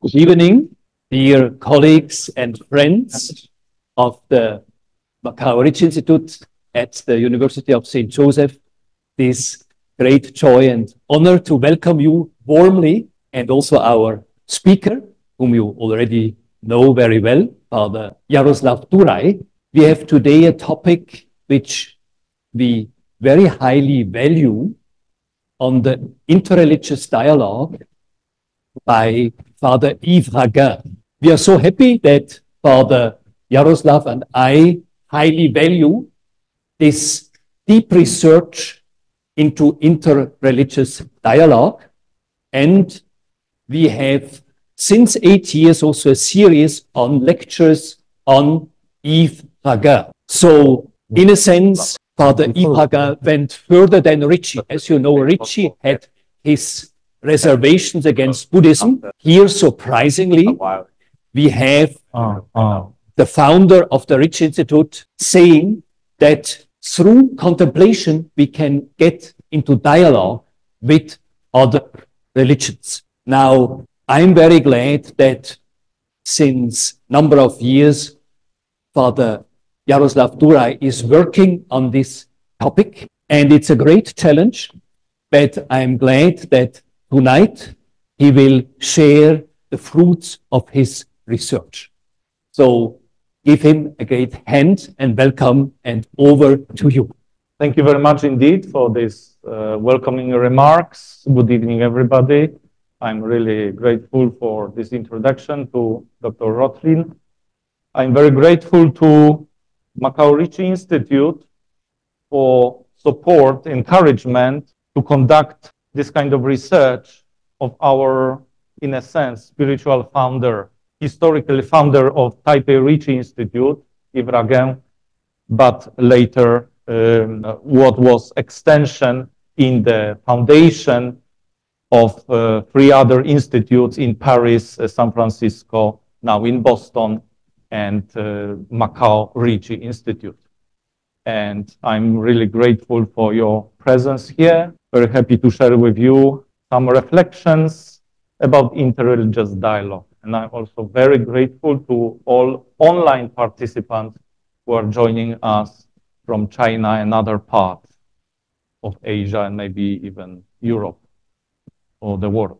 Good evening, dear colleagues and friends of the Macau Ricci Institute at the University of St. Joseph. It is great joy and honor to welcome you warmly, and also our speaker, whom you already know very well, Father Jaroslav Turaj. We have today a topic which we very highly value on the interreligious dialogue by Father Yves Raguin. We are so happy that Father Jaroslav and I highly value this deep research into interreligious dialogue. And we have since 8 years also a series on lectures on Yves Raguin. So in a sense, Father Yves Raguin went further than Ricci. As you know, Ricci had his reservations against Buddhism. Here, surprisingly, we have the founder of the Ricci Institute saying that through contemplation, we can get into dialogue with other religions. Now, I'm very glad that since a number of years, Father Jaroslav Turaj is working on this topic, and it's a great challenge, but I'm glad that tonight he will share the fruits of his research. So give him a great hand and welcome, and over to you. Thank you very much indeed for these welcoming remarks. Good evening, everybody. I'm really grateful for this introduction to Dr. Rotlin. I'm very grateful to Macau Ricci Institute for support, encouragement to conduct this kind of research of our, in a sense, spiritual founder, historically founder of Taipei Ricci Institute, Yves Raguin, but later what was extension in the foundation of 3 other institutes in Paris, San Francisco, now in Boston, and Macau Ricci Institute. And I'm really grateful for your presence here. Very happy to share with you some reflections about interreligious dialogue. And I'm also very grateful to all online participants who are joining us from China and other parts of Asia and maybe even Europe or the world.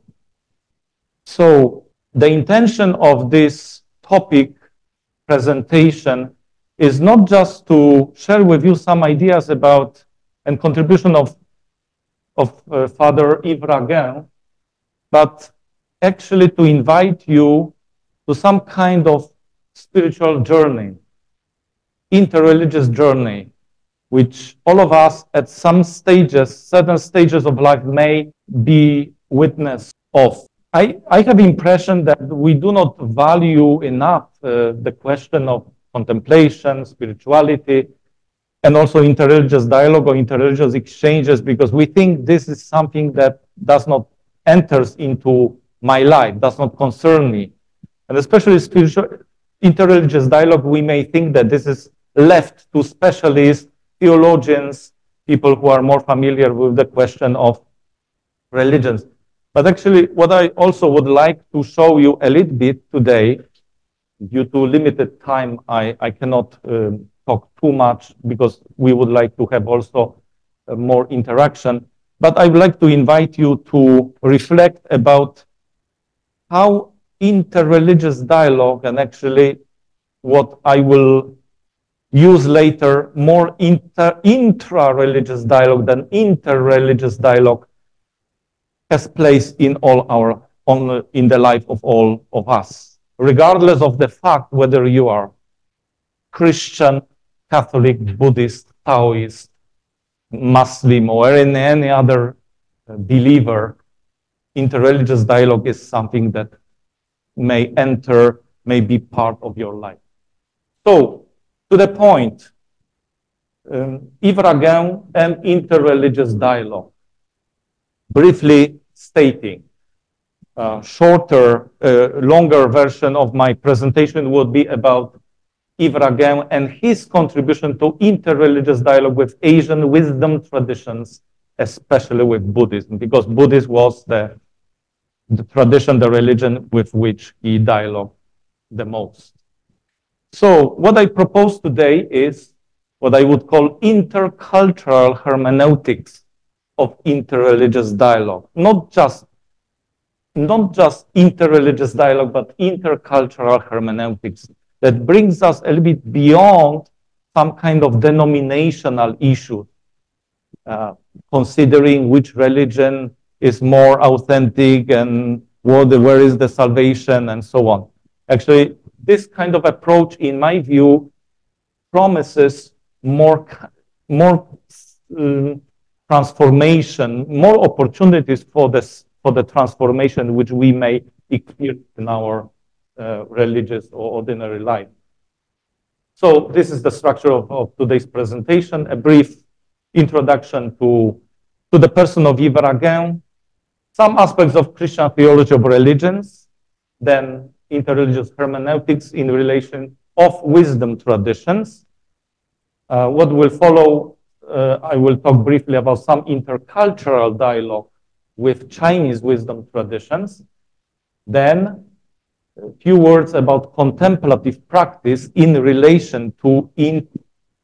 So the intention of this topic presentation is not just to share with you some ideas about and contribution of Father Yves Raguin, but actually to invite you to some kind of spiritual journey, interreligious journey, which all of us at some stages, certain stages of life may be witness of. I have the impression that we do not value enough the question of contemplation, spirituality, and also interreligious dialogue or interreligious exchanges, because we think this is something that does not enter into my life, does not concern me. And especially spiritual interreligious dialogue, we may think that this is left to specialists, theologians, people who are more familiar with the question of religions. But actually, what I also would like to show you a little bit today, due to limited time, I cannot talk too much because we would like to have also more interaction. But I would like to invite you to reflect about how interreligious dialogue, and actually what I will use later, more intra-religious dialogue than interreligious dialogue, has place in in the life of all of us, regardless of the fact whether you are Christian, Catholic, Buddhist, Taoist, Muslim, or any other believer. Interreligious dialogue is something that may be part of your life. So, to the point, Yves Raguin and interreligious dialogue. Briefly stating, longer version of my presentation would be about Yves Raguin and his contribution to interreligious dialogue with Asian wisdom traditions, especially with Buddhism, because Buddhism was the the tradition, the religion with which he dialogued the most. So what I propose today is what I would call intercultural hermeneutics of interreligious dialogue. Not just interreligious dialogue, but intercultural hermeneutics that brings us a little bit beyond some kind of denominational issue, considering which religion is more authentic and where is the salvation and so on. Actually, this kind of approach, in my view, promises more transformation, more opportunities for the transformation which we may experience in our religious or ordinary life. So this is the structure of today's presentation, a brief introduction to the person of Yves Raguin, some aspects of Christian theology of religions, then interreligious hermeneutics in relation of wisdom traditions. What will follow, I will talk briefly about some intercultural dialogue with Chinese wisdom traditions. Then a few words about contemplative practice in relation to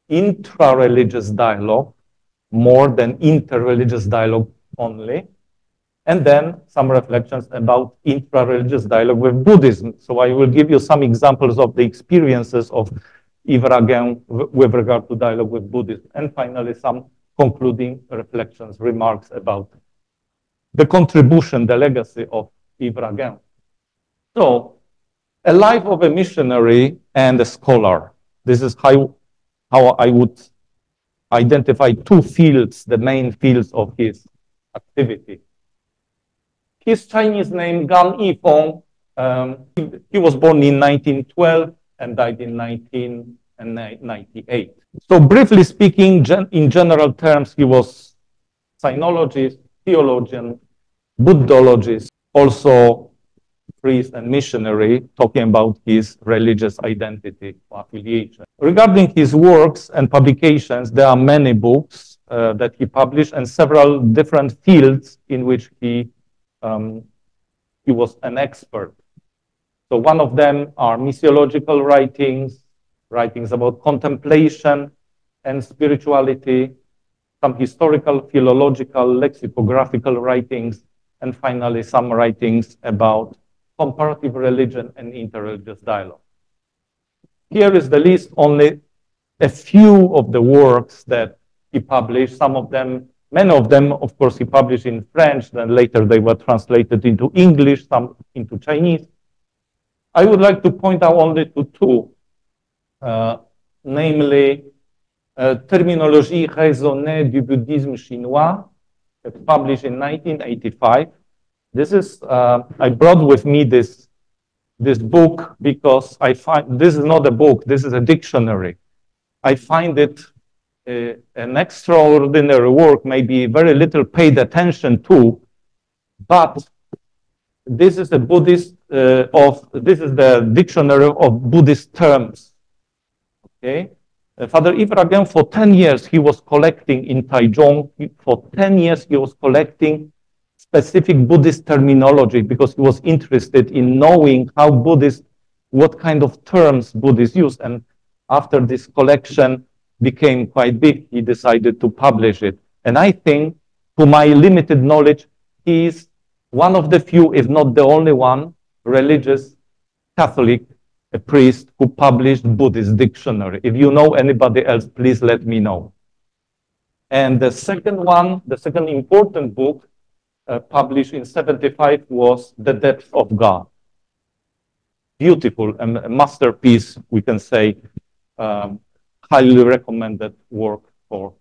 intra-religious dialogue, more than interreligious dialogue only. And then some reflections about intra-religious dialogue with Buddhism. So I will give you some examples of the experiences of Yves Raguin with regard to dialogue with Buddhism. And finally, some concluding reflections, remarks about the contribution, the legacy of Yves Raguin. So, a life of a missionary and a scholar. This is how I would identify two fields, the main fields of his activity. His Chinese name, Gan Yifeng, he was born in 1912 and died in 1998. So briefly speaking, in general terms, he was sinologist, theologian, buddhologist, also priest and missionary, talking about his religious identity or affiliation. Regarding his works and publications, there are many books that he published and several different fields in which he was an expert. So one of them are missiological writings, writings about contemplation and spirituality, some historical, philological, lexicographical writings, and finally some writings about comparative religion and interreligious dialogue. Here is the list, only a few of the works that he published. Some of them, many of them, of course, he published in French, then later they were translated into English, some into Chinese. I would like to point out only to two, namely, Terminologie raisonnée du bouddhisme chinois, published in 1985. This is, I brought with me this book because I find, this is not a book, this is a dictionary. I find it an extraordinary work, maybe very little paid attention to, but this is a Buddhist, this is the dictionary of Buddhist terms, okay? Father Yves Raguin, for 10 years, he was collecting in Taiwan. For 10 years, he was collecting specific Buddhist terminology because he was interested in knowing how Buddhists, what kind of terms Buddhists use. And after this collection became quite big, he decided to publish it. And I think, to my limited knowledge, he is one of the few, if not the only one, religious Catholic, a priest who published Buddhist dictionary. If you know anybody else, please let me know. And the second one, the second important book published in 1975 was The Depth of God. Beautiful, a masterpiece, we can say, highly recommended work for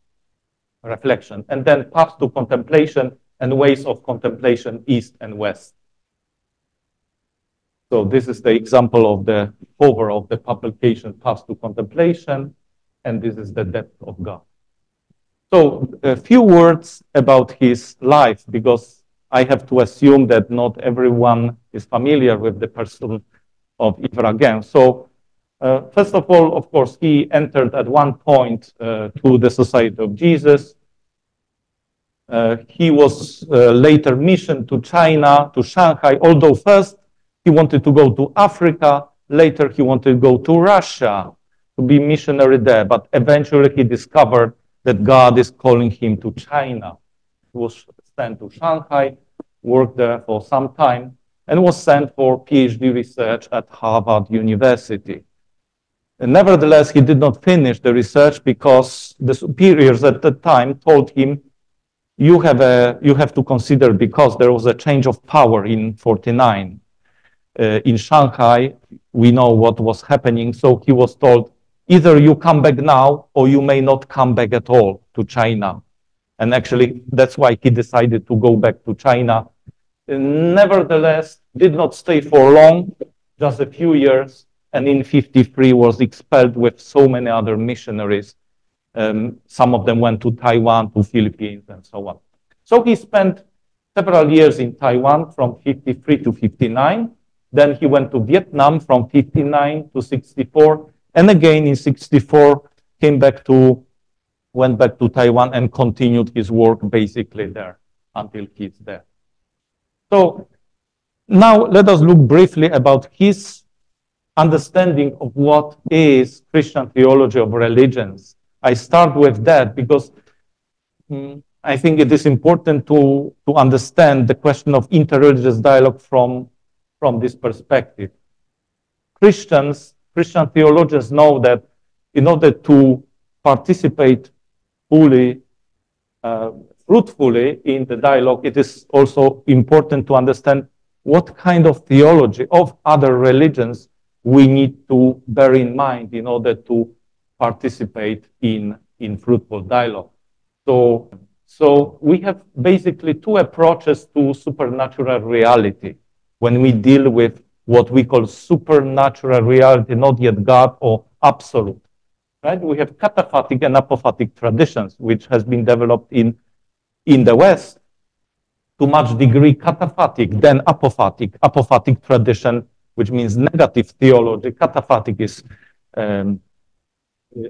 reflection. And then Paths to Contemplation and Ways of Contemplation, East and West. So this is the example of the cover of the publication, Paths to Contemplation, and this is The Depth of God. So a few words about his life, because I have to assume that not everyone is familiar with the person of Yves Raguin. So first of all, of course, he entered at one point to the Society of Jesus. He was later missioned to China, to Shanghai, although first he wanted to go to Africa, later he wanted to go to Russia to be missionary there, but eventually he discovered that God is calling him to China. He was sent to Shanghai, worked there for some time, and was sent for PhD research at Harvard University. And nevertheless, he did not finish the research because the superiors at the time told him, you have to consider, because there was a change of power in 49. In Shanghai, we know what was happening, so he was told, either you come back now or you may not come back at all to China. And actually, that's why he decided to go back to China. Nevertheless, did not stay for long, just a few years, and in 53 was expelled with so many other missionaries. Some of them went to Taiwan, to Philippines, and so on. So he spent several years in Taiwan from 53 to 59. Then he went to Vietnam from 59 to 64. And again in 64, went back to Taiwan and continued his work basically there until he's there. So now let us look briefly about his understanding of what is Christian theology of religions. I start with that because I think it is important to understand the question of interreligious dialogue from this perspective. Christian theologians know that in order to participate fully, fruitfully in the dialogue, it is also important to understand what kind of theology of other religions we need to bear in mind in order to participate in fruitful dialogue. So we have basically two approaches to supernatural reality when we deal with what we call supernatural reality, not yet God or absolute. Right? We have cataphatic and apophatic traditions, which has been developed in the West to much degree cataphatic, then apophatic. Apophatic tradition, which means negative theology. Cataphatic is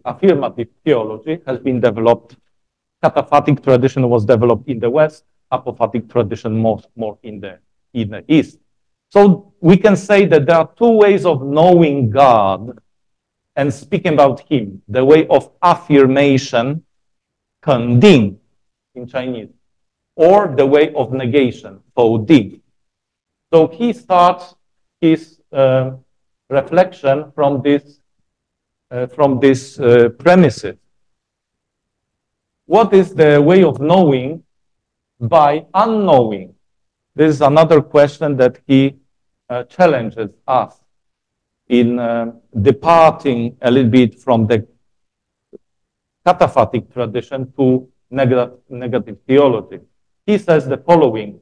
affirmative theology, has been developed. Cataphatic tradition was developed in the West, apophatic tradition more in the East. So we can say that there are two ways of knowing God and speaking about him. The way of affirmation, 肯定 in Chinese, or the way of negation, 否定. So he starts his reflection from this premises. What is the way of knowing by unknowing? This is another question that he challenges us in departing a little bit from the cataphatic tradition to negative theology. He says the following: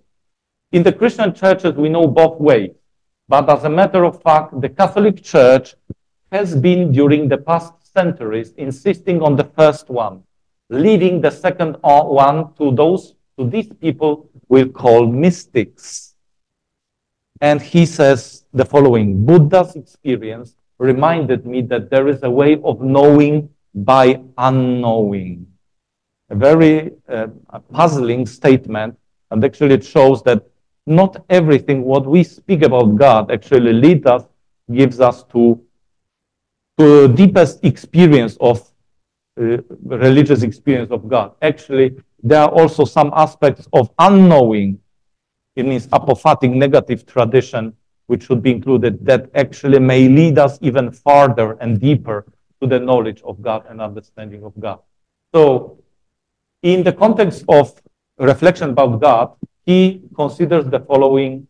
in the Christian churches, we know both ways, but as a matter of fact, the Catholic Church has been, during the past centuries, insisting on the first one, leaving the second one to these people we'll call mystics. And he says the following: Buddha's experience reminded me that there is a way of knowing by unknowing. A very puzzling statement, and actually it shows that not everything what we speak about God actually gives us to the deepest experience of religious experience of God. Actually, there are also some aspects of unknowing in this apophatic negative tradition, which should be included, that actually may lead us even farther and deeper to the knowledge of God and understanding of God. So, in the context of reflection about God, he considers the following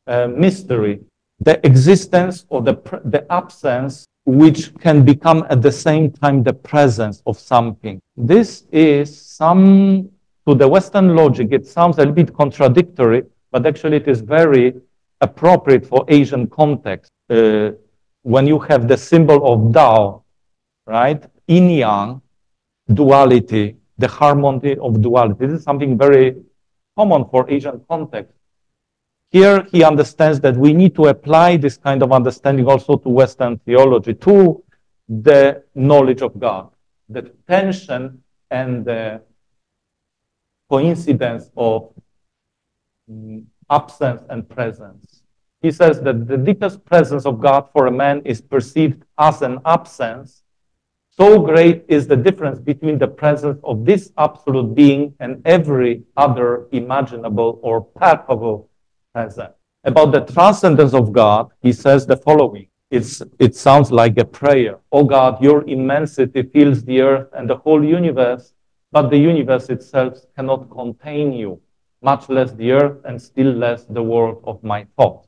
mystery: the existence or the absence, which can become at the same time the presence of something. This is to the Western logic, it sounds a little bit contradictory, but actually it is very appropriate for Asian context. When you have the symbol of Tao, right? Yin-yang, duality, the harmony of duality. This is something very common for Asian context. Here he understands that we need to apply this kind of understanding also to Western theology, to the knowledge of God. The tension and the coincidence of absence and presence. He says that the deepest presence of God for a man is perceived as an absence. So great is the difference between the presence of this absolute being and every other imaginable or palpable presence. About the transcendence of God, he says the following. It sounds like a prayer. Oh God, your immensity fills the earth and the whole universe, but the universe itself cannot contain you, much less the earth and still less the world of my thought.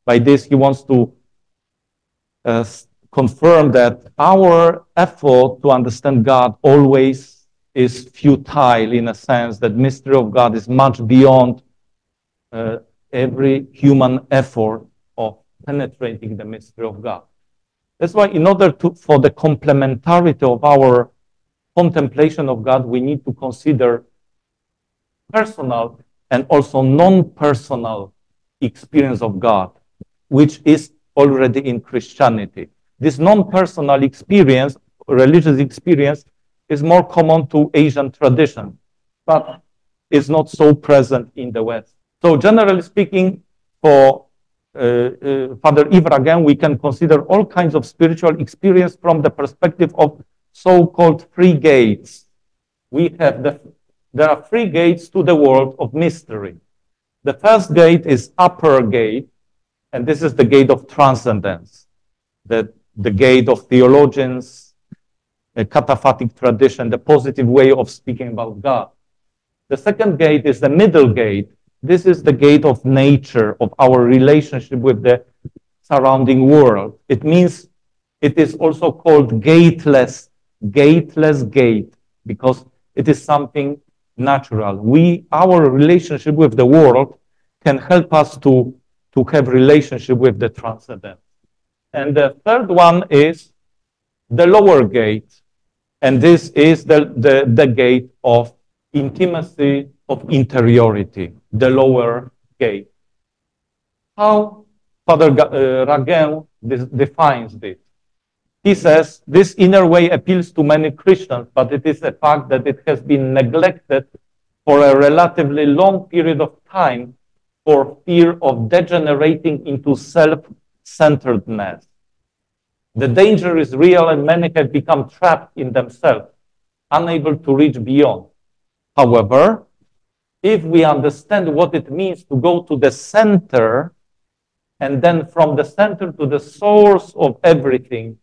By this, he wants to confirm that our effort to understand God always is futile, in a sense that mystery of God is much beyond every human effort of penetrating the mystery of God. That's why in order for the complementarity of our contemplation of God, we need to consider personal and also non-personal experience of God, which is already in Christianity. This non-personal experience, religious experience, is more common to Asian tradition, but is not so present in the West. So generally speaking, for Father Yves Raguin, we can consider all kinds of spiritual experience from the perspective of so-called three gates. There are three gates to the world of mystery. The first gate is upper gate, and this is the gate of transcendence, the gate of theologians, a cataphatic tradition, the positive way of speaking about God. The second gate is the middle gate. This is the gate of nature, of our relationship with the surrounding world. It means it is also called gateless gate, because it is something natural. Our relationship with the world can help us to have relationship with the transcendent. And the third one is the lower gate, and this is the gate of intimacy, of interiority, the lower gate. How Father Raguin defines this? He says, this inner way appeals to many Christians, but it is a fact that it has been neglected for a relatively long period of time for fear of degenerating into self-centeredness. The danger is real and many have become trapped in themselves, unable to reach beyond. However, if we understand what it means to go to the center, and then from the center to the source of everything,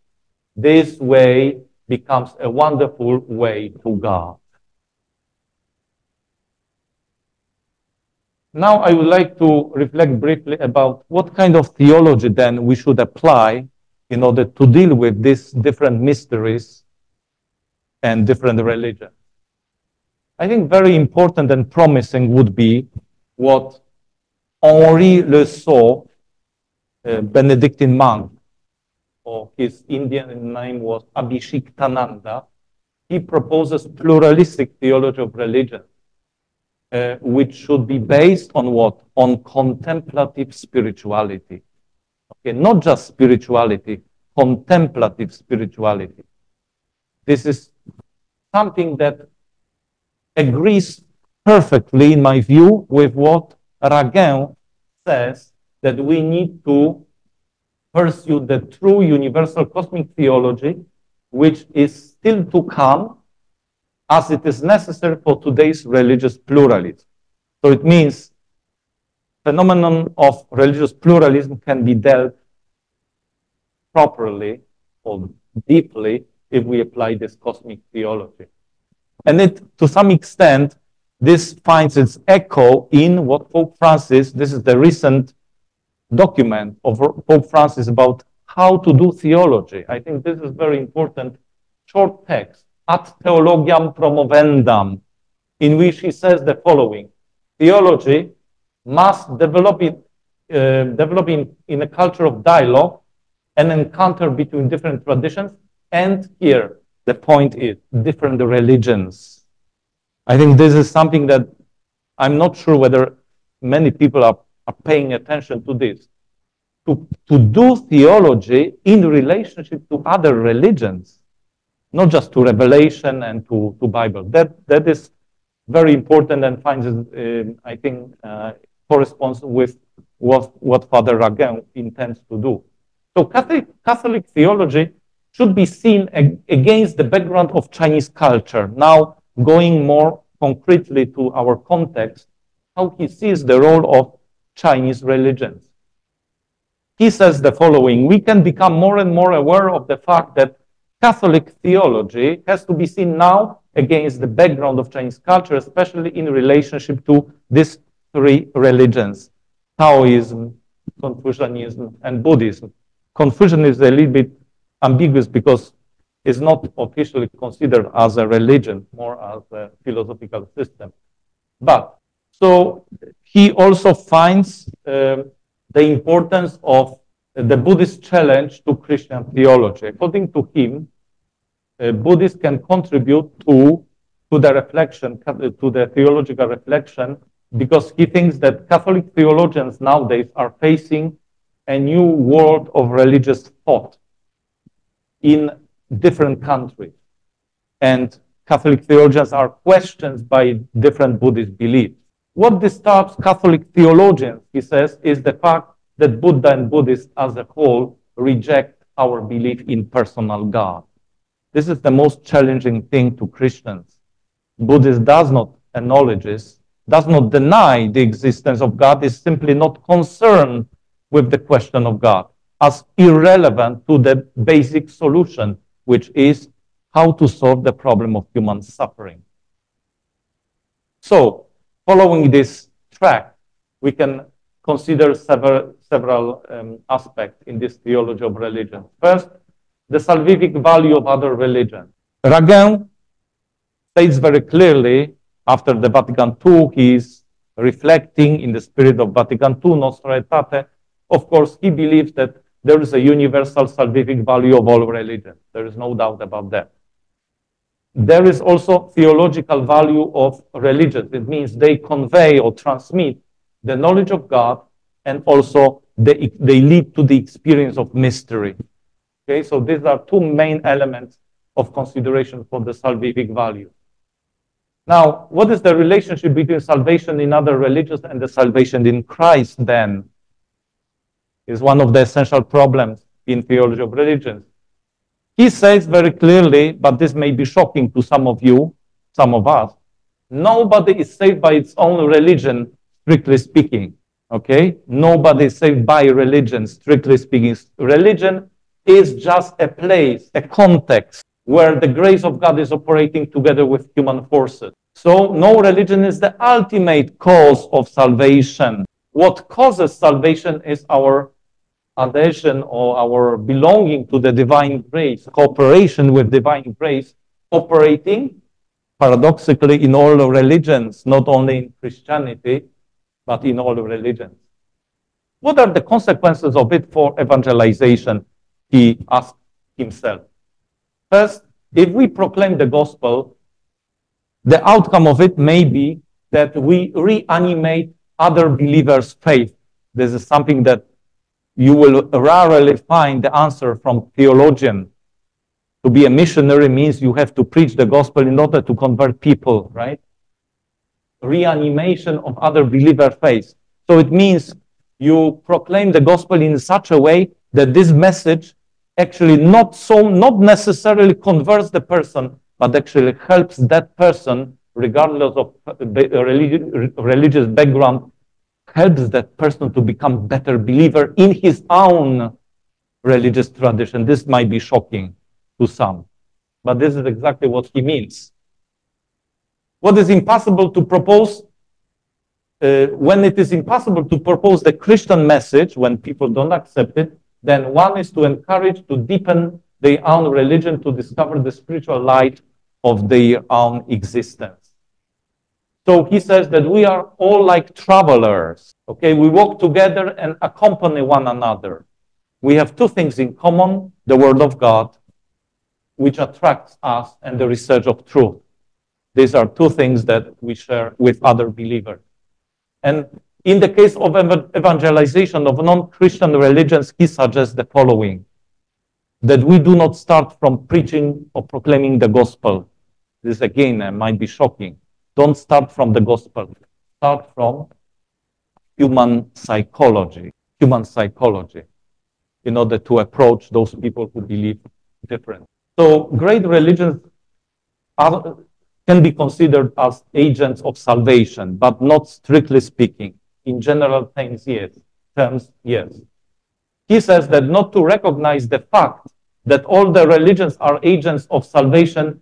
this way becomes a wonderful way to God. Now I would like to reflect briefly about what kind of theology then we should apply in order to deal with these different mysteries and different religions. I think very important and promising would be what Henri Le Sceau, a Benedictine monk, or his Indian name was Abhishektananda, he proposes pluralistic theology of religion, which should be based on what? On contemplative spirituality. Okay, not just spirituality, contemplative spirituality. This is something that agrees perfectly, in my view, with what Raguin says, that we need to pursue the true universal cosmic theology, which is still to come, as it is necessary for today's religious pluralism. So it means phenomenon of religious pluralism can be dealt properly or deeply if we apply this cosmic theology. And to some extent, this finds its echo in what Pope Francis, this is the recent document of Pope Francis about how to do theology. I think this is very important short text, Ad Theologiam Promovendam, in which he says the following: theology must develop in a culture of dialogue, an encounter between different traditions, and here the point is different religions. I think this is something that I'm not sure whether many people are paying attention to this. To do theology in relationship to other religions, not just to Revelation and to Bible. That is very important and finds it, I think, corresponds with what Father Raguin intends to do. So Catholic theology should be seen against the background of Chinese culture. Now, going more concretely to our context, how he sees the role of Chinese religions. He says the following: we can become more and more aware of the fact that Catholic theology has to be seen now against the background of Chinese culture, especially in relationship to these three religions: Taoism, Confucianism, and Buddhism. Confucianism is a little bit ambiguous because it's not officially considered as a religion, more as a philosophical system. But so he also finds the importance of the Buddhist challenge to Christian theology. According to him, Buddhists can contribute to the reflection, to the theological reflection, because he thinks that Catholic theologians nowadays are facing a new world of religious thought in different countries. And Catholic theologians are questioned by different Buddhist beliefs. What disturbs Catholic theologians, he says, is the fact that Buddha and Buddhists as a whole reject our belief in personal God. This is the most challenging thing to Christians. Buddhism does not acknowledge this, does not deny the existence of God, is simply not concerned with the question of God as irrelevant to the basic solution, which is how to solve the problem of human suffering. So, following this track, we can consider several aspects in this theology of religion. First, the salvific value of other religions. Raguin states very clearly, after the Vatican II, he is reflecting in the spirit of Vatican II, Nostra Aetate. Of course, he believes that there is a universal salvific value of all religions. There is no doubt about that. There is also theological value of religions. It means they convey or transmit the knowledge of God, and also they lead to the experience of mystery. Okay, so these are two main elements of consideration for the salvific value. Now, what is the relationship between salvation in other religions and the salvation in Christ then? Is one of the essential problems in theology of religions. He says very clearly, but this may be shocking to some of you, some of us, nobody is saved by its own religion, strictly speaking. Okay? Nobody is saved by religion, strictly speaking. Religion is just a place, a context, where the grace of God is operating together with human forces. So no religion is the ultimate cause of salvation. What causes salvation is our adhesion or our belonging to the divine grace, cooperation with divine grace, operating paradoxically in all religions, not only in Christianity, but in all religions. What are the consequences of it for evangelization? He asked himself. First, if we proclaim the gospel, the outcome of it may be that we reanimate other believers' faith. This is something that you will rarely find the answer from theologian. To be a missionary means you have to preach the gospel in order to convert people, right? Reanimation of other believer faith. So it means you proclaim the gospel in such a way that this message actually not necessarily converts the person, but actually helps that person, regardless of religious background, helps that person to become a better believer in his own religious tradition. This might be shocking to some, but this is exactly what he means. What is impossible to propose, when it is impossible to propose the Christian message, when people don't accept it, then one is to encourage to deepen their own religion, to discover the spiritual light of their own existence. So he says that we are all like travelers. Okay, we walk together and accompany one another. We have two things in common: the Word of God, which attracts us, and the research of truth. These are two things that we share with other believers. And in the case of evangelization of non-Christian religions, he suggests the following: that we do not start from preaching or proclaiming the gospel. This again might be shocking. don't start from the gospel. Start from human psychology, in order to approach those people who believe different. So great religions can be considered as agents of salvation, but not strictly speaking. In general terms, yes. He says that not to recognize the fact that all the religions are agents of salvation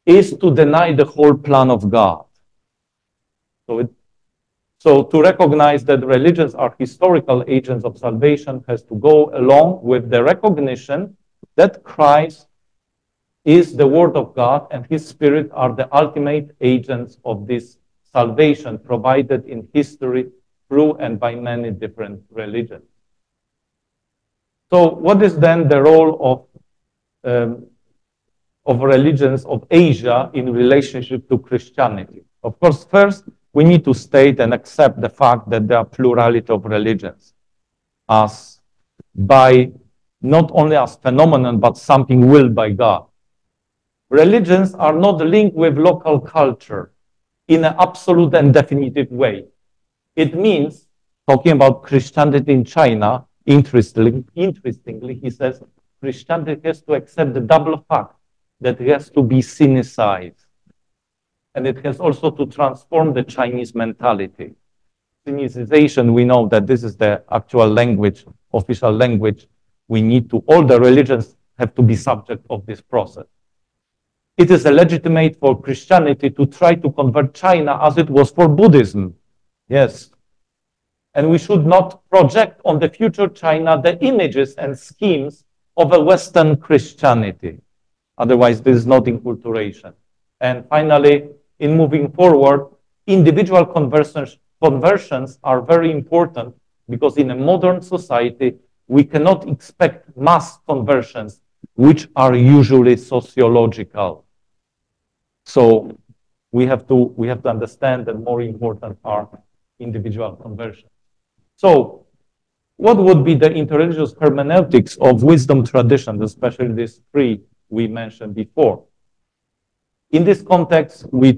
is to deny the whole plan of God. So to recognize that religions are historical agents of salvation has to go along with the recognition that Christ is the Word of God and His Spirit are the ultimate agents of this salvation provided in history through and by many different religions. So what is then the role of religions of Asia in relationship to Christianity? Of course, first, we need to state and accept the fact that there are plurality of religions as by not only as phenomenon, but something willed by God. Religions are not linked with local culture in an absolute and definitive way. It means, talking about Christianity in China, interestingly, he says, Christianity has to accept the double fact that it has to be sinicized. And it has also to transform the Chinese mentality. Sinicization, we know that this is the actual language, official language. All the religions have to be subject of this process. It is legitimate for Christianity to try to convert China as it was for Buddhism. Yes. And we should not project on the future China the images and schemes of a Western Christianity. Otherwise, this is not enculturation. And finally, in moving forward, individual conversions are very important because in a modern society, we cannot expect mass conversions, which are usually sociological. So we have to understand that more important are individual conversions. So what would be the interreligious hermeneutics of wisdom traditions, especially these three we mentioned before? In this context, he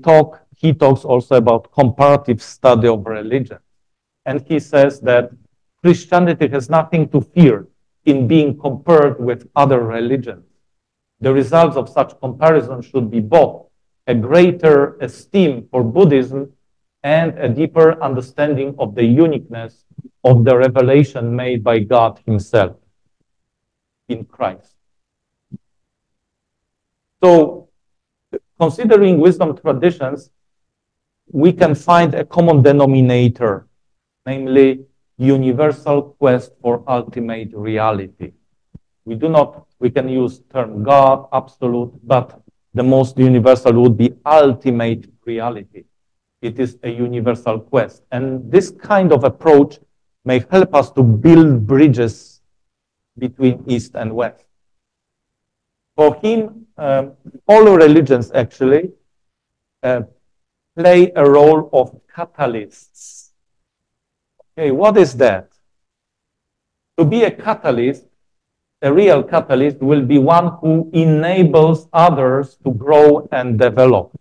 talks also about comparative study of religion. And he says that Christianity has nothing to fear in being compared with other religions. The results of such comparison should be both a greater esteem for Buddhism and a deeper understanding of the uniqueness of the revelation made by God Himself in Christ. So, considering wisdom traditions, we can find a common denominator, namely universal quest for ultimate reality. We can use term God, absolute, but the most universal would be ultimate reality. It is a universal quest. And this kind of approach may help us to build bridges between East and West. For him, all religions actually play a role of catalysts. Okay, what is that? To be a catalyst, a real catalyst will be one who enables others to grow and develop.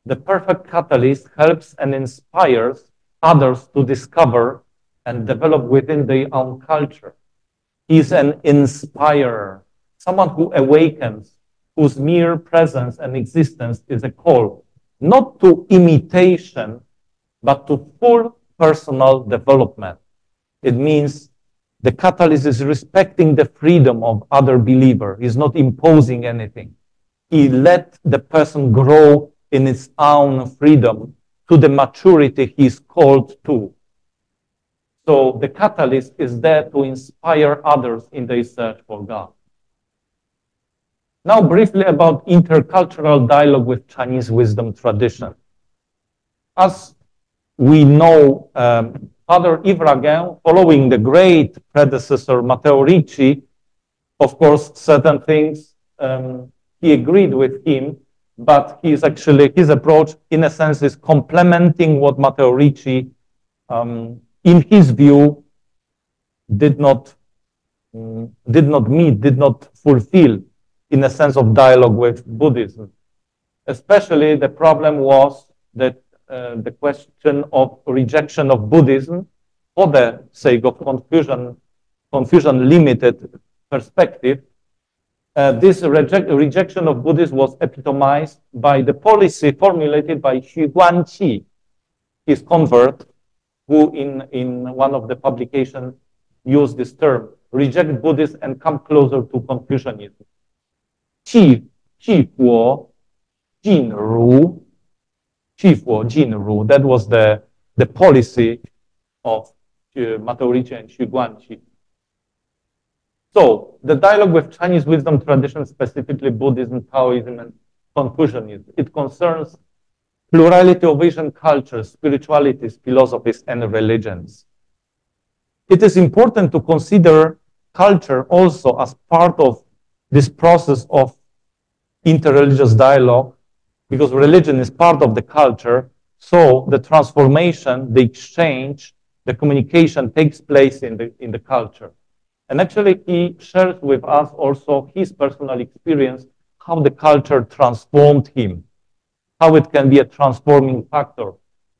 The perfect catalyst helps and inspires others to discover and develop within their own culture. He's an inspirer, someone who awakens, whose mere presence and existence is a call, not to imitation, but to full personal development. It means the catalyst is respecting the freedom of other believer. He's not imposing anything. He let the person grow in its own freedom to the maturity he's called to. So the catalyst is there to inspire others in their search for God. Now briefly about intercultural dialogue with Chinese wisdom tradition. As we know, Father Yves Raguin, following the great predecessor Matteo Ricci, of course, certain things he agreed with him, but his approach, in a sense, is complementing what Matteo Ricci, in his view, did not fulfill in a sense of dialogue with Buddhism. Especially the problem was that the question of rejection of Buddhism for the sake of Confucian limited perspective. This rejection of Buddhism was epitomized by the policy formulated by Xu Guanqi, his convert, who in one of the publications used this term, reject Buddhism and come closer to Confucianism. Qi Guo Jin Ru, that was the policy of Mateo Ricci and Xu Guanqi. So, the dialogue with Chinese wisdom traditions, specifically Buddhism, Taoism, and Confucianism, it concerns plurality of Asian cultures, spiritualities, philosophies, and religions. It is important to consider culture also as part of this process of interreligious dialogue, because religion is part of the culture, so the transformation, the exchange, the communication takes place in the culture. And actually, he shares with us also his personal experience, how the culture transformed him, how it can be a transforming factor.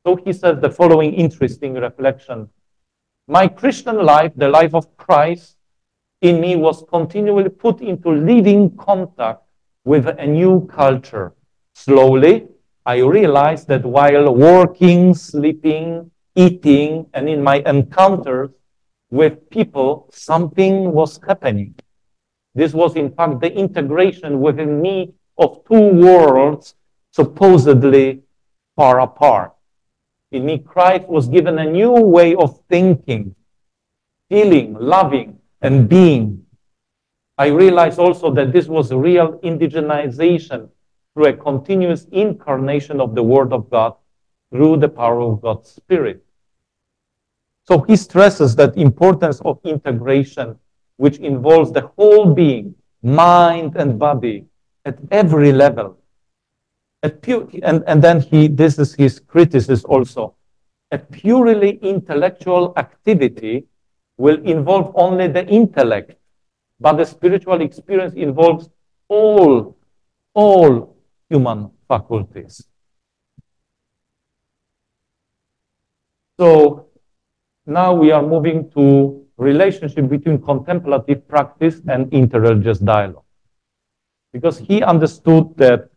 So he says the following interesting reflection. My Christian life, the life of Christ in me, was continually put into living contact with a new culture. Slowly, I realized that while working, sleeping, eating, and in my encounters with people, something was happening. This was, in fact, the integration within me of two worlds supposedly far apart. In me, Christ was given a new way of thinking, feeling, loving, and being. I realized also that this was a real indigenization through a continuous incarnation of the Word of God through the power of God's Spirit. So he stresses that importance of integration, which involves the whole being, mind and body, at every level. And then this is his criticism also. A purely intellectual activity will involve only the intellect, but the spiritual experience involves all human faculties. So now we are moving to relationship between contemplative practice and interreligious dialogue. Because he understood that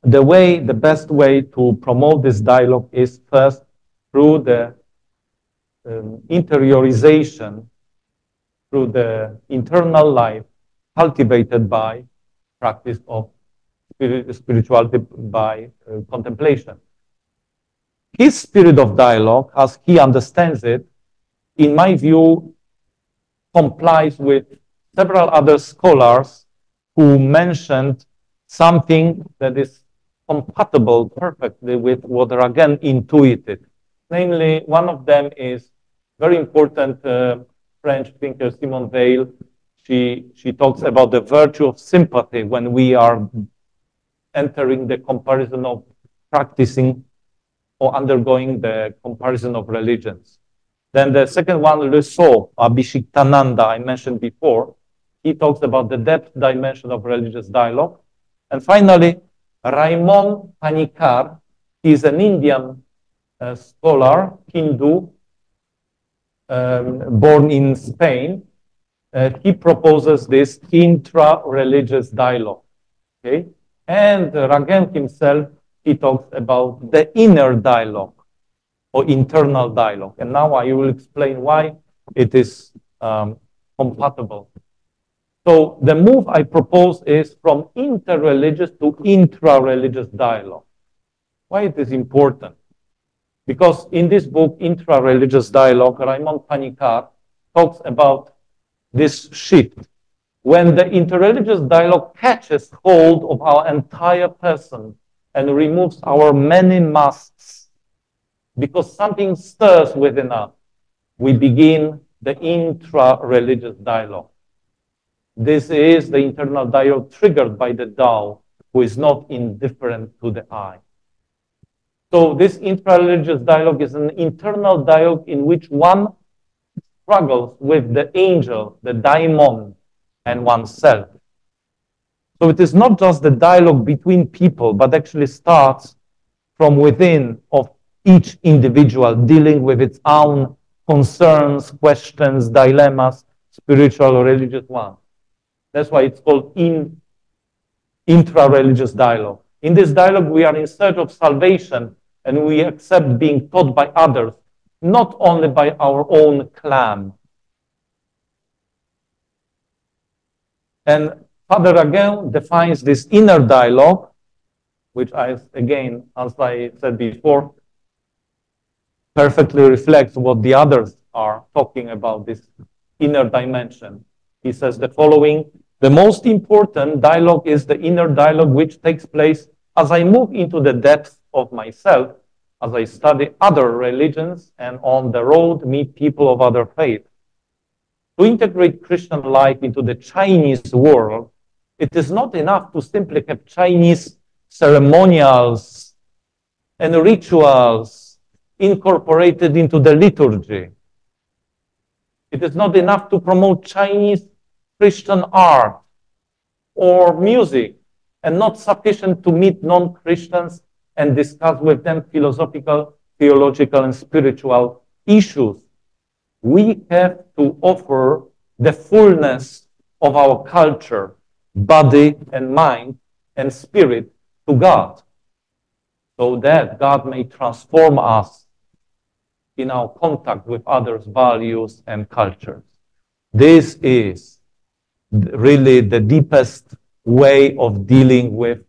the best way to promote this dialogue is first through the interiorization, through the internal life cultivated by practice of spirituality by contemplation. His spirit of dialogue, as he understands it, in my view, complies with several other scholars who mentioned something that is compatible perfectly with what Raguin intuited. Namely, one of them is very important French thinker Simone Weil. She talks about the virtue of sympathy when we are entering the comparison of practicing or undergoing the comparison of religions. Then the second one, Rousseau, Abhishektananda, I mentioned before. He talks about the depth dimension of religious dialogue. And finally, Raymond Panikar is an Indian scholar, Hindu, born in Spain. He proposes this intra-religious dialogue. Okay? And Raguin himself, he talks about the inner dialogue or internal dialogue. And now I will explain why it is compatible. So the move I propose is from interreligious to intra-religious dialogue. Why it is important? Because in this book, Intra-Religious Dialogue, Raymond Panikar talks about this shift. When the interreligious dialogue catches hold of our entire person and removes our many masks, because something stirs within us, we begin the intra-religious dialogue. This is the internal dialogue triggered by the Tao, who is not indifferent to the I. So this intra-religious dialogue is an internal dialogue in which one struggles with the angel, the daimon, and oneself. So it is not just the dialogue between people, but actually starts from within of each individual, dealing with its own concerns, questions, dilemmas, spiritual or religious ones. That's why it's called intra-religious dialogue. In this dialogue, we are in search of salvation, and we accept being taught by others, not only by our own clan. And Father Raguin defines this inner dialogue, which again, as I said before, perfectly reflects what the others are talking about, this inner dimension. He says the following: the most important dialogue is the inner dialogue which takes place as I move into the depths of myself, as I study other religions and on the road meet people of other faiths. To integrate Christian life into the Chinese world, it is not enough to simply have Chinese ceremonials and rituals incorporated into the liturgy. It is not enough to promote Chinese Christian art or music, and not sufficient to meet non-Christians and discuss with them philosophical, theological, and spiritual issues. We have to offer the fullness of our culture, body and mind and spirit to God, so that God may transform us in our contact with others' values and cultures. This is really the deepest way of dealing with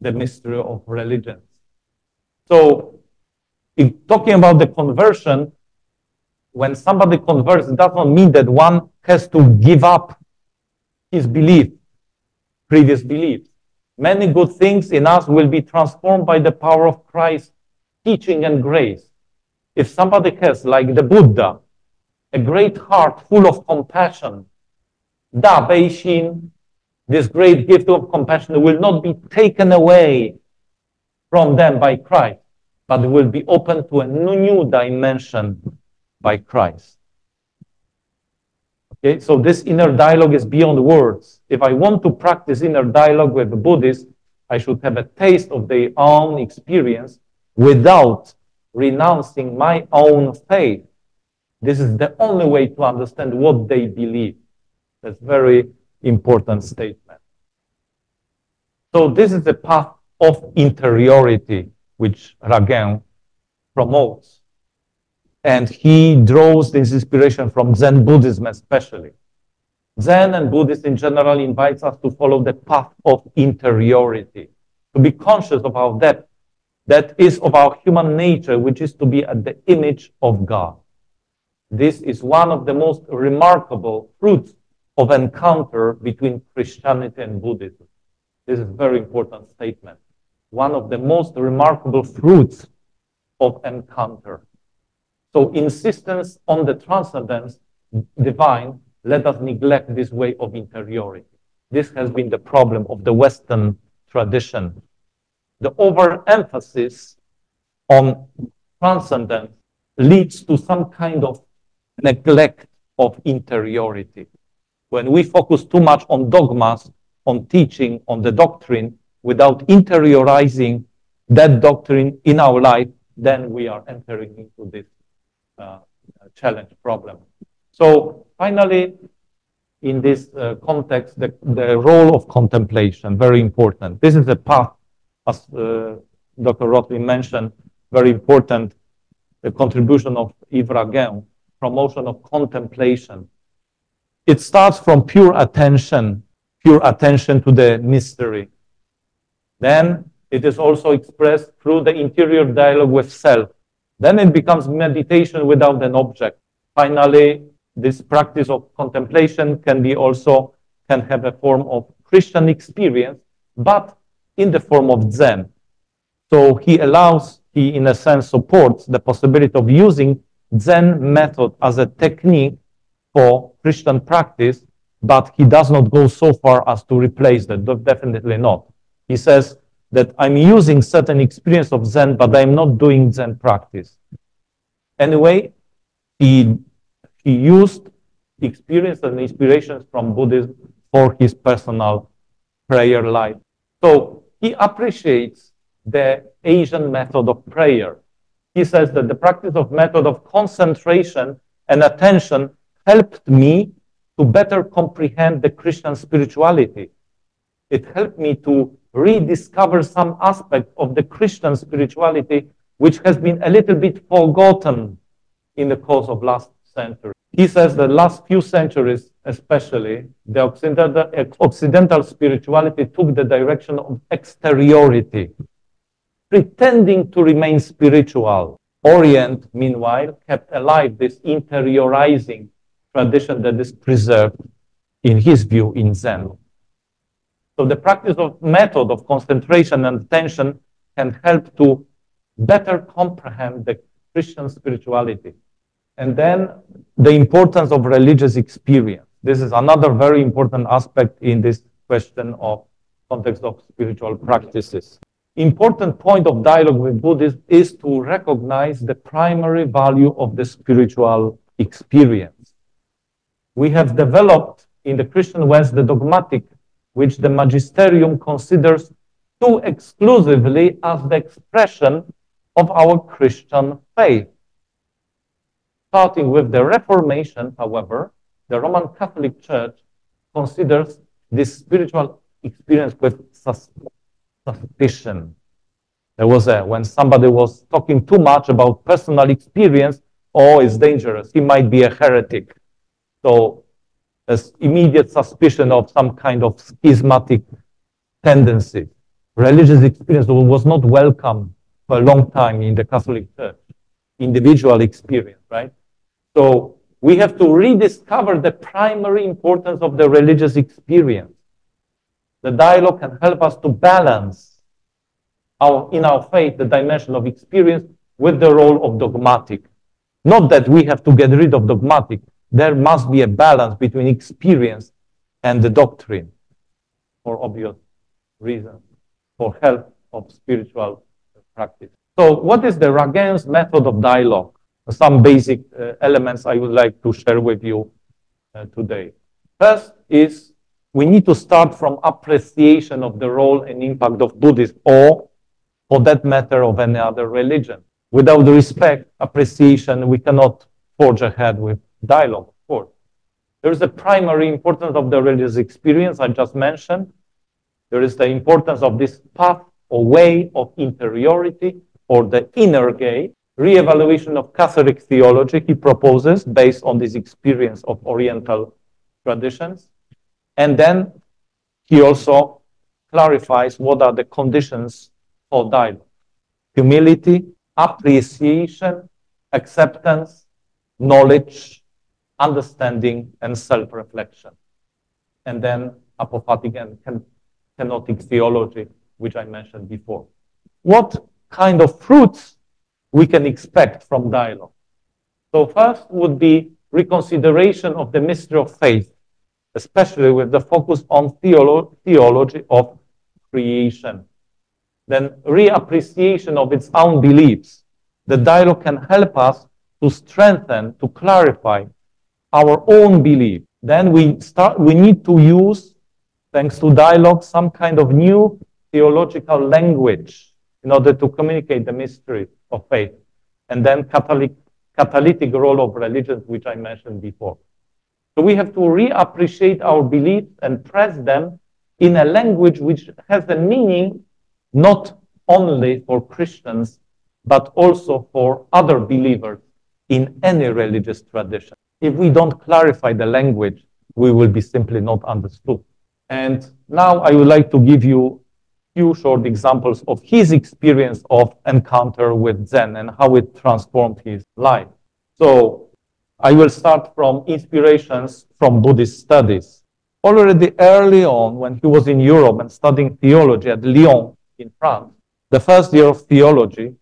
the mystery of religions. So, in talking about the conversion, when somebody converts, it does not mean that one has to give up his belief, previous beliefs. Many good things in us will be transformed by the power of Christ's teaching and grace. If somebody has, like the Buddha, a great heart full of compassion, Da Bei-shin, this great gift of compassion will not be taken away from them by Christ, but will be open to a new dimension by Christ. Okay, so this inner dialogue is beyond words. If I want to practice inner dialogue with a Buddhist, I should have a taste of their own experience without renouncing my own faith. This is the only way to understand what they believe. That's a very important statement. So this is the path of interiority, which Raguin promotes. And he draws this inspiration from Zen Buddhism especially. Zen and Buddhism in general invites us to follow the path of interiority, to be conscious of our depth, that is of our human nature, which is to be at the image of God. This is one of the most remarkable fruits of encounter between Christianity and Buddhism. This is a very important statement. One of the most remarkable fruits of encounter. So insistence on the transcendence divine, let us neglect this way of interiority. This has been the problem of the Western tradition. The overemphasis on transcendence leads to some kind of neglect of interiority. When we focus too much on dogmas, on teaching, on the doctrine, without interiorizing that doctrine in our life, then we are entering into this challenge problem. So finally, in this context, the role of contemplation, very important. This is a path, as Dr. Rotley mentioned, very important, the contribution of Yves Raguin, promotion of contemplation. It starts from pure attention to the mystery. Then it is also expressed through the interior dialogue with self. Then it becomes meditation without an object. Finally, this practice of contemplation can have a form of Christian experience, but in the form of Zen. So he in a sense supports the possibility of using Zen method as a technique for Christian practice, but he does not go so far as to replace that, definitely not. He says that I'm using certain experience of Zen, but I'm not doing Zen practice. Anyway, he used experience and inspirations from Buddhism for his personal prayer life. So he appreciates the Asian method of prayer. He says that the practice of method of concentration and attention helped me to better comprehend the Christian spirituality. It helped me to rediscover some aspect of the Christian spirituality which has been a little bit forgotten in the course of last century. He says the last few centuries, especially, the Occidental spirituality took the direction of exteriority, pretending to remain spiritual. Orient, meanwhile, kept alive this interiorizing tradition that is preserved, in his view, in Zen. So the practice of method of concentration and attention can help to better comprehend the Christian spirituality. And then the importance of religious experience. This is another very important aspect in this question of context of spiritual practices. Important point of dialogue with Buddhism is to recognize the primary value of the spiritual experience. We have developed in the Christian West the dogmatic, which the magisterium considers too exclusively as the expression of our Christian faith. Starting with the Reformation, however, the Roman Catholic Church considers this spiritual experience with suspicion. There was when somebody was talking too much about personal experience, oh, it's dangerous, he might be a heretic. So there's immediate suspicion of some kind of schismatic tendency. Religious experience was not welcome for a long time in the Catholic Church. Individual experience, right? So we have to rediscover the primary importance of the religious experience. The dialogue can help us to balance in our faith the dimension of experience with the role of dogmatic. Not that we have to get rid of dogmatic. There must be a balance between experience and the doctrine for obvious reasons, for help of spiritual practice. So what is the Raguin's method of dialogue? Some basic elements I would like to share with you today. First is we need to start from appreciation of the role and impact of Buddhism, or for that matter of any other religion. Without respect, appreciation, we cannot forge ahead with dialogue, of course. There is the primary importance of the religious experience I just mentioned. There is the importance of this path or way of interiority, or the inner gate. Re-evaluation of Catholic theology he proposes based on this experience of Oriental traditions. And then he also clarifies what are the conditions for dialogue: humility, appreciation, acceptance, knowledge, understanding, and self-reflection. And then apophatic and kenotic theology, which I mentioned before. What kind of fruits we can expect from dialogue? So first would be reconsideration of the mystery of faith, especially with the focus on theology of creation. Then reappreciation of its own beliefs. The dialogue can help us to strengthen, to clarify our own belief. Then we need to use, thanks to dialogue, some kind of new theological language in order to communicate the mystery of faith. And then catalytic role of religion, which I mentioned before. So we have to reappreciate our beliefs and press them in a language which has a meaning not only for Christians, but also for other believers in any religious tradition. If we don't clarify the language, we will be simply not understood. And now I would like to give you few short examples of his experience of encounter with Zen and how it transformed his life. So I will start from inspirations from Buddhist studies. Already early on, when he was in Europe and studying theology at Lyon in France, the first year of theology,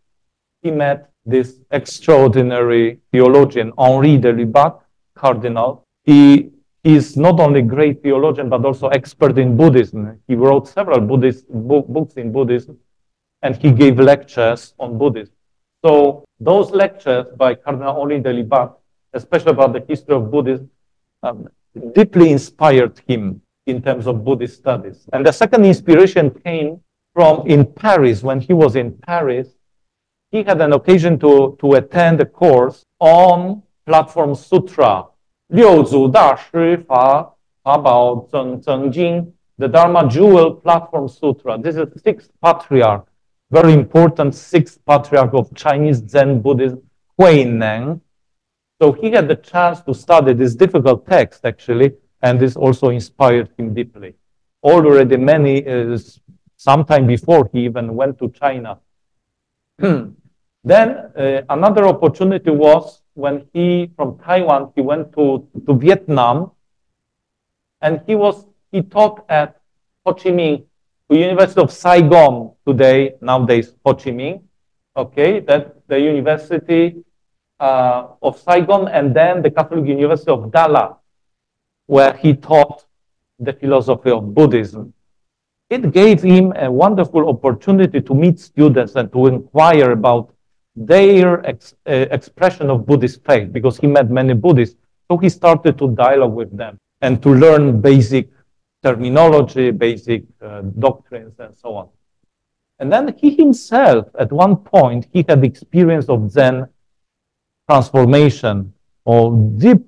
he met this extraordinary theologian, Henri de Lubac, Cardinal. He is not only a great theologian, but also expert in Buddhism. He wrote several Buddhist books in Buddhism, and he gave lectures on Buddhism. So those lectures by Cardinal Henri de Lubac, especially about the history of Buddhism, deeply inspired him in terms of Buddhist studies. And the second inspiration came from in Paris, when he was in Paris, he had an occasion to attend a course on Platform Sutra, 六祖大师法宝整经, the Dharma Jewel Platform Sutra. This is the sixth patriarch, very important sixth patriarch of Chinese Zen Buddhism, Huineng. So he had the chance to study this difficult text, actually, and this also inspired him deeply. Already sometime before he even went to China. Then another opportunity was when from Taiwan, he went to Vietnam, and he taught at Ho Chi Minh, the University of Saigon nowadays Ho Chi Minh, okay, that the University of Saigon, and then the Catholic University of Dallas, where he taught the philosophy of Buddhism. It gave him a wonderful opportunity to meet students and to inquire about their expression of Buddhist faith, because he met many Buddhists. So he started to dialogue with them and to learn basic terminology, basic doctrines, and so on. And then he himself, at one point, he had experience of Zen transformation or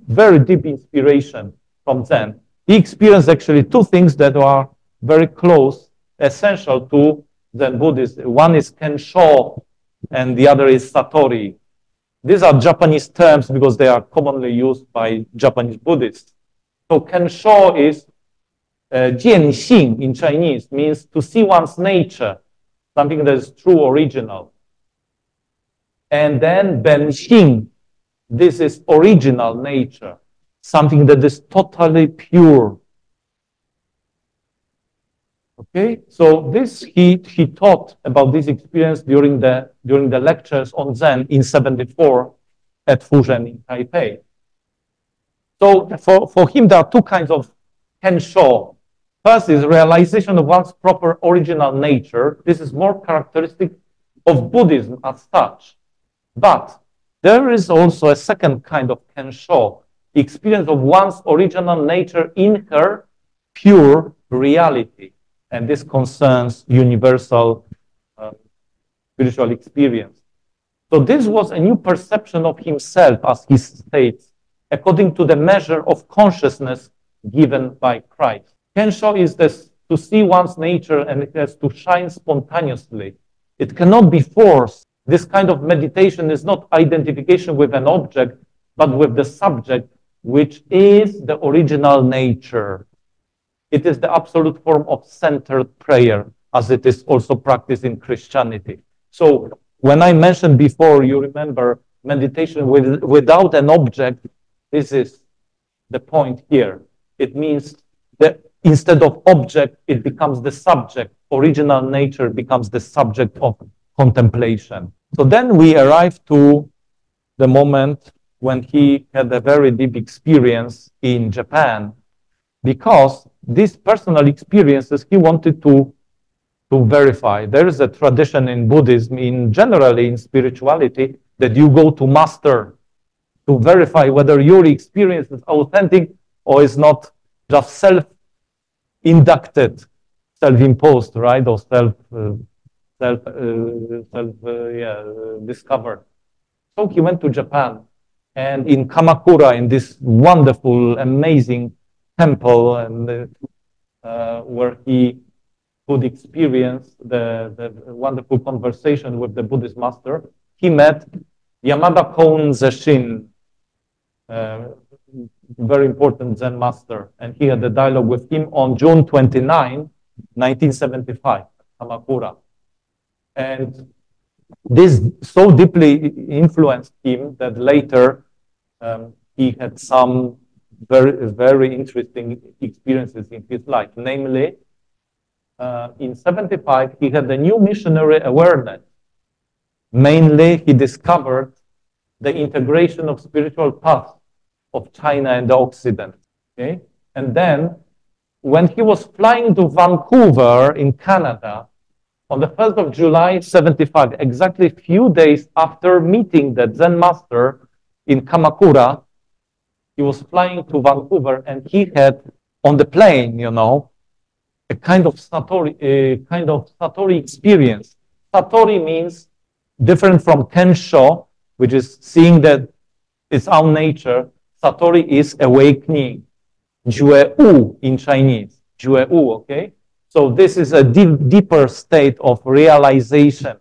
very deep inspiration from Zen. He experienced actually two things that are very close, essential to Zen Buddhism. One is Kensho, and the other is Satori. These are Japanese terms because they are commonly used by Japanese Buddhists. So Kensho is Jianxing in Chinese, means to see one's nature, something that is true, original. And then Benxing, this is original nature, something that is totally pure. Okay, so this he taught about this experience during the lectures on Zen in '74 at Fuzhen in Taipei. So for him, there are two kinds of Kensho. First is realization of one's proper original nature. This is more characteristic of Buddhism as such. But there is also a second kind of Kensho, experience of one's original nature in her pure reality. And this concerns universal spiritual experience. So this was a new perception of himself, as he states, according to the measure of consciousness given by Christ. Kensho is this, to see one's nature, and it has to shine spontaneously. It cannot be forced. This kind of meditation is not identification with an object, but with the subject, which is the original nature. It is the absolute form of centered prayer, as it is also practiced in Christianity. So when I mentioned before, you remember meditation without an object, this is the point here. It means that instead of object, it becomes the subject. Original nature becomes the subject of contemplation. So then we arrive to the moment when he had a very deep experience in Japan, because these personal experiences he wanted to verify. There is a tradition in Buddhism, generally in spirituality, that you go to master to verify whether your experience is authentic or is not just self-inducted, self-imposed, right, or discovered. So he went to Japan, and in Kamakura, in this wonderful, amazing temple, and where he could experience the wonderful conversation with the Buddhist master, he met Yamada Kon Zeshin, very important Zen master, and he had a dialogue with him on June 29, 1975, Kamakura. And this so deeply influenced him that later he had some very, very interesting experiences in his life. Namely, in '75, he had a new missionary awareness. Mainly, he discovered the integration of spiritual paths of China and the Occident. Okay? And then, when he was flying to Vancouver in Canada, on the 1st of July, '75, exactly a few days after meeting the Zen master in Kamakura, he was flying to Vancouver, and he had, on the plane, a kind of satori experience. Satori means different from kensho, which is seeing that its own nature. Satori is awakening. Jueu in Chinese. Jueu, okay? So this is a deeper state of realization.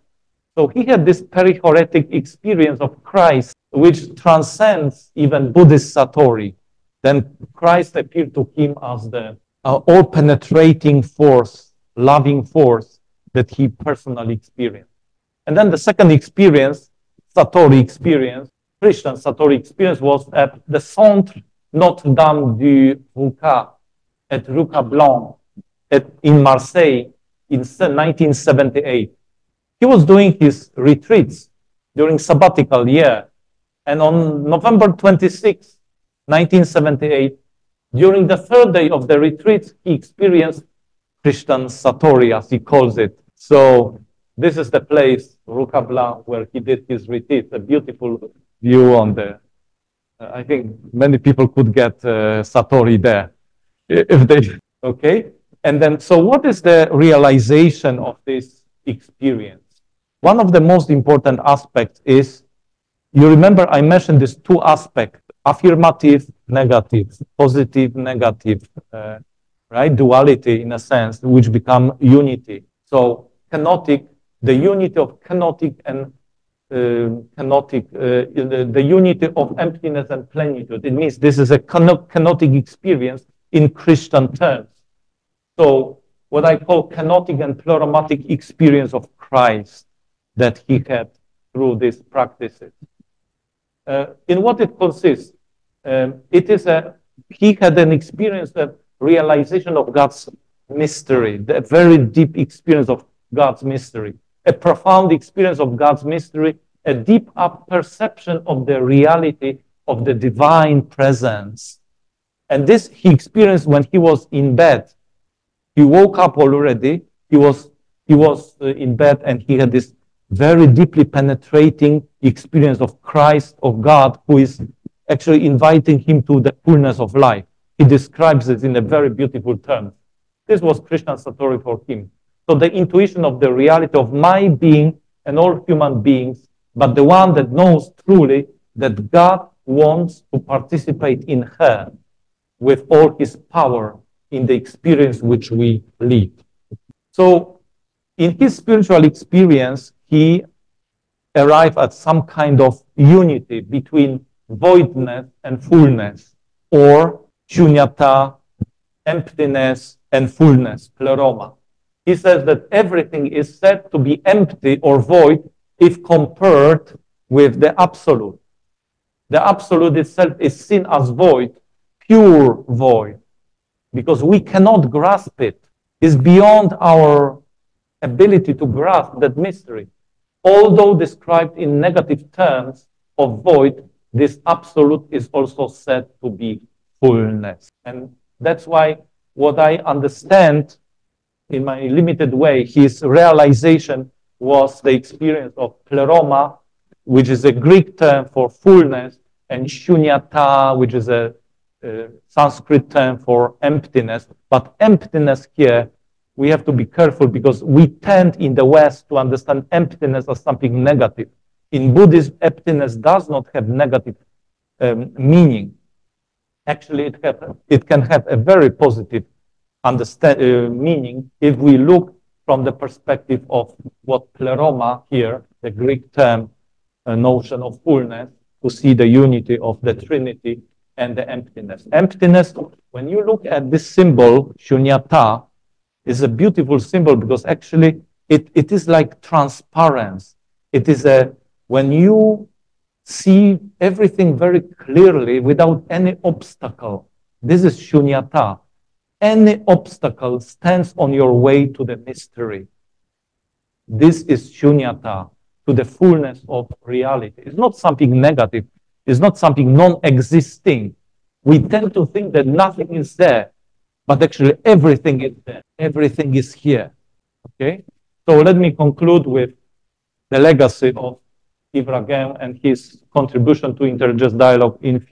So he had this perichoretic experience of Christ, which transcends even Buddhist satori. Then Christ appeared to him as the all-penetrating force, loving force that he personally experienced. And then the second experience, satori experience, Christian satori experience, was at the Centre Notre-Dame du Rouca at Rouca Blanc in Marseille in 1978. He was doing his retreats during sabbatical year. And on November 26, 1978, during the third day of the retreat, he experienced Christian satori, as he calls it. So this is the place, Rouca Blanc, where he did his retreat. A beautiful view on the, I think many people could get satori there if they, okay? And then, so what is the realization of this experience? One of the most important aspects is, you remember I mentioned these two aspects, affirmative, negative, positive, negative, right? Duality in a sense, which become unity. So kenotic, the unity of kenotic and the unity of emptiness and plenitude. It means this is a kenotic experience in Christian terms. So what I call kenotic and pleromatic experience of Christ that he had through these practices. In what it consists? He had an experience of realization of God's mystery, the very deep experience of God's mystery, a profound experience of God's mystery, a deep up perception of the reality of the divine presence. And this he experienced when he was in bed. He woke up already, he was in bed, and he had this very deeply penetrating experience of Christ, of God, who is actually inviting him to the fullness of life. He describes it in a very beautiful terms. This was Christian satori for him. So the intuition of the reality of my being and all human beings, but the one that knows truly that God wants to participate in her with all his power in the experience which we live. So in his spiritual experience, he arrived at some kind of unity between voidness and fullness, or shunyata, emptiness and fullness, pleroma. He says that everything is said to be empty or void if compared with the absolute. The absolute itself is seen as void, pure void, because we cannot grasp it. It's beyond our ability to grasp that mystery. Although described in negative terms of void, this absolute is also said to be fullness. And that's why what I understand in my limited way, his realization was the experience of pleroma, which is a Greek term for fullness, and shunyata, which is a Sanskrit term for emptiness. But emptiness here, we have to be careful because we tend in the West to understand emptiness as something negative. In Buddhism, emptiness does not have negative meaning. Actually, it can have a very positive meaning if we look from the perspective of what pleroma here, the Greek term, notion of fullness, to see the unity of the Trinity and the emptiness. Emptiness, when you look at this symbol, shunyata, is a beautiful symbol because actually it is like transparency. It is when you see everything very clearly without any obstacle. This is shunyata. Any obstacle stands on your way to the mystery. This is shunyata, to the fullness of reality. It's not something negative. It's not something non-existing. We tend to think that nothing is there, but actually everything is there. Everything is here. Okay? So let me conclude with the legacy of Yves Raguin and his contribution to interreligious dialogue in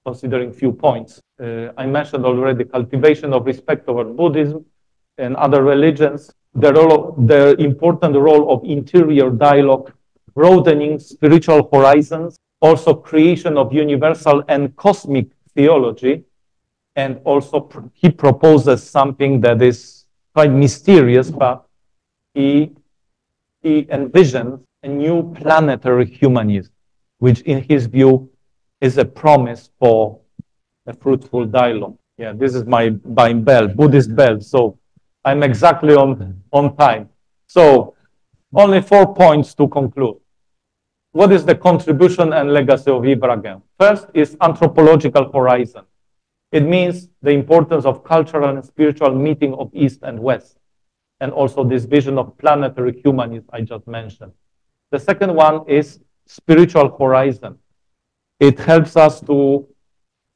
considering few points. I mentioned already cultivation of respect toward Buddhism, and other religions, the important role of interior dialogue, broadening spiritual horizons, also creation of universal and cosmic theology, and also he proposes something that is quite mysterious, but he envisions a new planetary humanism, which in his view is a promise for a fruitful dialogue. Yeah, this is my bell, Buddhist bell, so I'm exactly on time. So only 4 points to conclude. What is the contribution and legacy of Yves Raguin? First is anthropological horizon. It means the importance of cultural and spiritual meeting of East and West, and also this vision of planetary humanism I just mentioned. The second one is spiritual horizon. It helps us to,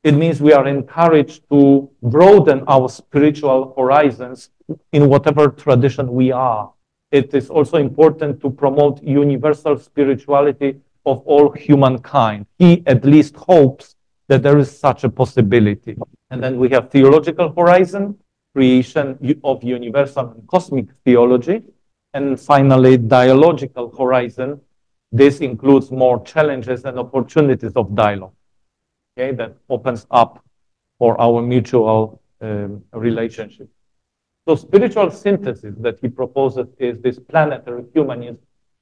it means we are encouraged to broaden our spiritual horizons in whatever tradition we are. It is also important to promote universal spirituality of all humankind. He at least hopes that there is such a possibility. And then we have theological horizon, creation of universal and cosmic theology. And finally, dialogical horizon. This includes more challenges and opportunities of dialogue. Okay, that opens up for our mutual relationship. So spiritual synthesis that he proposes is this planetary humanism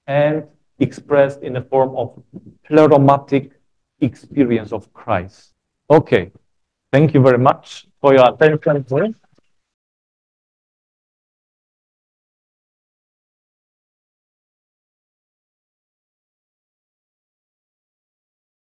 and expressed in the form of pleromatic experience of Christ. Okay, thank you very much for your attention.